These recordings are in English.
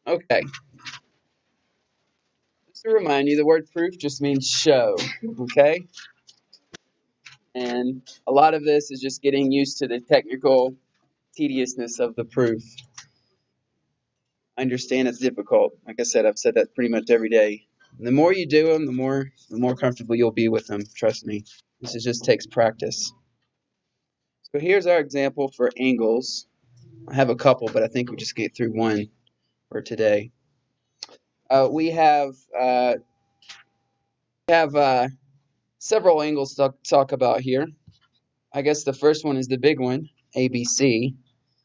Okay, just to remind you, the word proof just means show, okay? And a lot of this is just getting used to the technical tediousness of the proof. I understand it's difficult. Like I said, I've said that pretty much every day. And the more you do them, the more comfortable you'll be with them. Trust me. This just takes practice. So here's our example for angles. I have a couple, but I think we just get through one for today. We have several angles to talk about here. I guess the first one is the big one, ABC.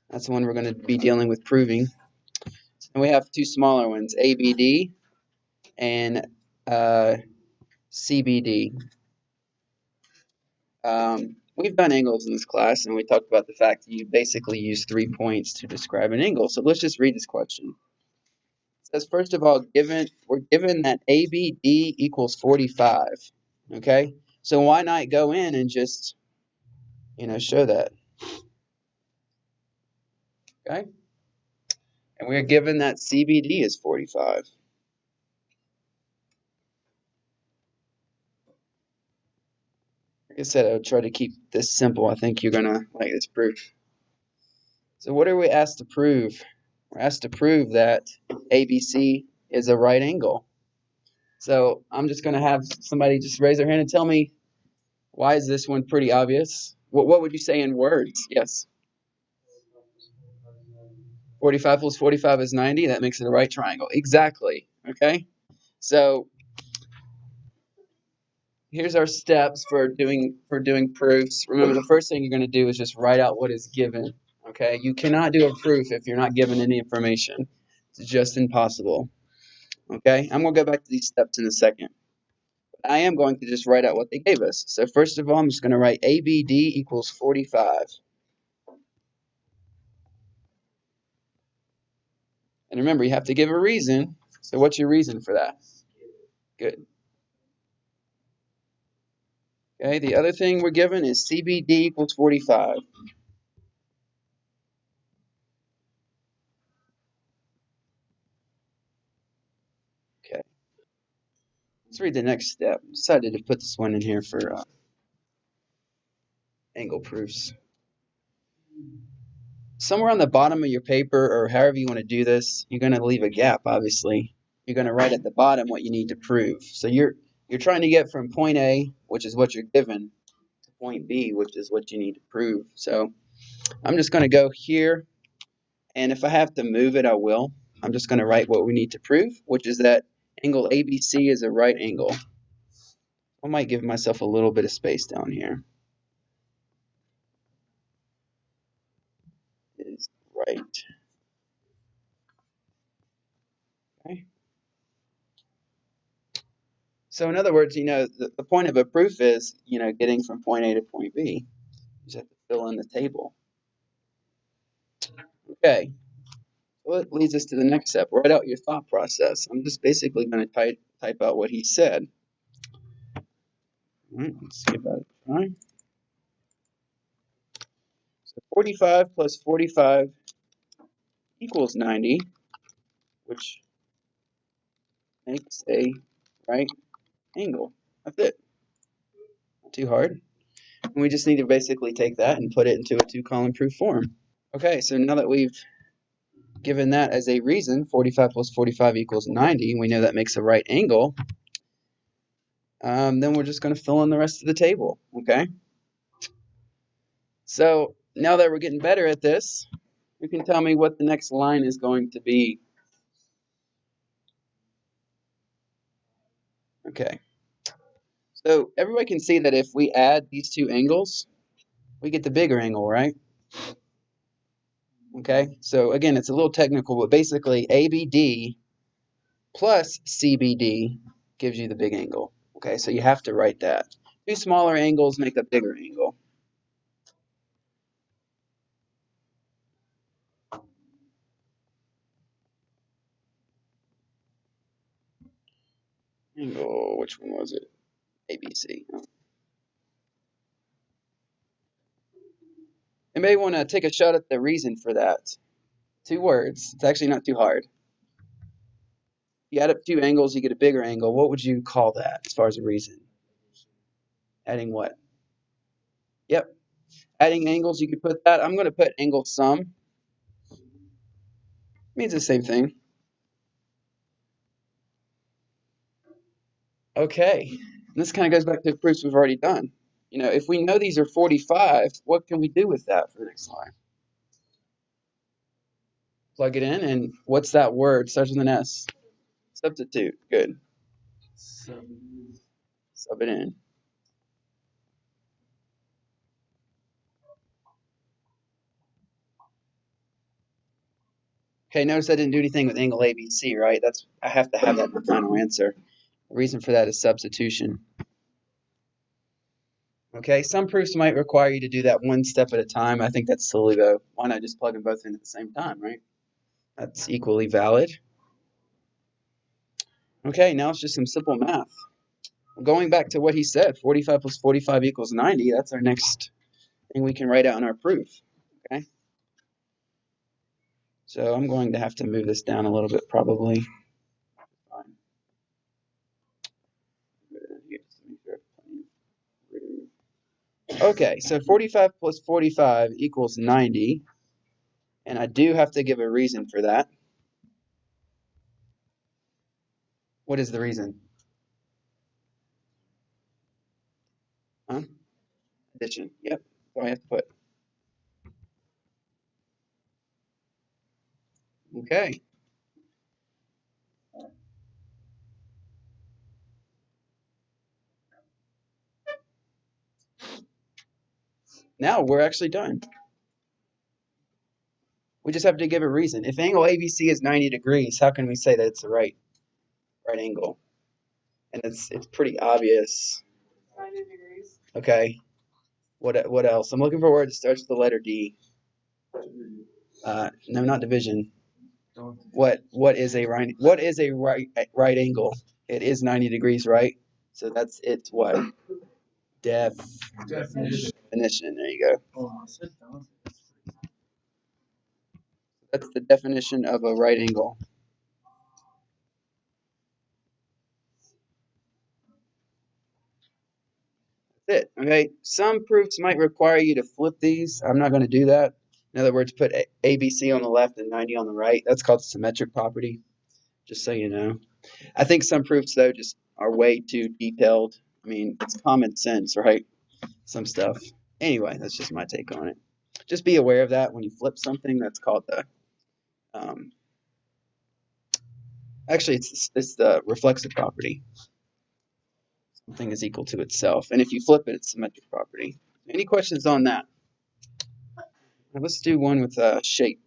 That's the one we're going to be dealing with proving. And we have two smaller ones, ABD and CBD. We've done angles in this class, and we talked about the fact that you basically use 3 points to describe an angle. So let's just read this question. It says, first of all, we're given that ABD equals 45. Okay, so why not go in and just, show that? Okay, and we're given that CBD is 45. Like I said, I would try to keep this simple. I think you're gonna like this proof. So what are we asked to prove? We're asked to prove that ABC is a right angle. So I'm just going to have somebody just raise their hand and tell me, why is this one pretty obvious? What would you say in words? Yes. 45 plus 45 is 90. That makes it a right triangle. Exactly. Okay. So here's our steps for doing proofs. Remember, the first thing you're going to do is just write out what is given. Okay. You cannot do a proof if you're not given any information. It's just impossible. Okay. I'm going to go back to these steps in a second. I am going to just write out what they gave us. So first of all, I'm just going to write ABD equals 45. And remember, you have to give a reason. So what's your reason for that? Good. Okay, the other thing we're given is CBD equals 45. Okay, let's read the next step. Decided to put this one in here for angle proofs. Somewhere on the bottom of your paper, or however you want to do this, you're going to leave a gap, obviously. You're going to write at the bottom what you need to prove. So you're trying to get from point A, which is what you're given, to point B, which is what you need to prove. So I'm just going to go here, and if I have to move it, I will. I'm just going to write what we need to prove, which is that angle ABC is a right angle. I might give myself a little bit of space down here. Is right. Okay. So in other words, the point of a proof is, getting from point A to point B. You just have to fill in the table. Okay. Well, it leads us to the next step. Write out your thought process. I'm just basically going to type out what he said. All right, let's give that a try. So 45 plus 45 equals 90, which makes a right angle. That's it. Not too hard. And we just need to basically take that and put it into a two-column proof form. Okay, so now that we've given that as a reason, 45 plus 45 equals 90, we know that makes a right angle, then we're just going to fill in the rest of the table, okay? So now that we're getting better at this, you can tell me what the next line is going to be. Okay. So everybody can see that if we add these two angles, we get the bigger angle, right? Okay. So again, it's a little technical, but basically ABD plus CBD gives you the big angle. Okay, so you have to write that. Two smaller angles make a bigger angle. Angle, which one was it? ABC. Oh. Anybody want to take a shot at the reason for that? 2 words. It's actually not too hard. You add up two angles, you get a bigger angle. What would you call that as far as a reason? Adding what? Yep. Adding angles, you could put that. I'm going to put angle sum. Means the same thing. Okay. And this kind of goes back to the proofs we've already done. You know, if we know these are 45, what can we do with that for the next line? Plug it in, and what's that word? Starts with an S. Substitute. Good. Sub it in. Okay, notice I didn't do anything with angle ABC, right? I have to have that in the final answer. The reason for that is substitution. Okay, some proofs might require you to do that one step at a time. I think that's silly though. Why not just plug them both in at the same time, right? That's equally valid. Okay, now it's just some simple math. Going back to what he said, 45 plus 45 equals 90. That's our next thing we can write out in our proof. Okay. So I'm going to have to move this down a little bit probably. Okay, so 45 plus 45 equals 90. And I do have to give a reason for that. What is the reason? Huh? Addition. Yep. That's all I have to put. Okay. Now we're actually done. We just have to give a reason. If angle ABC is 90 degrees, how can we say that it's the right angle? And it's pretty obvious. 90 degrees. Okay. What else? I'm looking for a word that starts with the letter D. No, not division. What is a right angle? It is 90 degrees, right? So that's its what? Definition. There you go. That's the definition of a right angle. That's it. Okay. Some proofs might require you to flip these. I'm not going to do that. In other words, put ABC on the left and 90 on the right. That's called symmetric property, just so you know. I think some proofs, though, just are way too detailed. I mean, it's common sense, right? Some stuff. Anyway, that's just my take on it. Just be aware of that when you flip something. That's called the actually it's the reflexive property. Something is equal to itself, and if you flip it, it's symmetric property. Any questions on that? Let's do one with shape.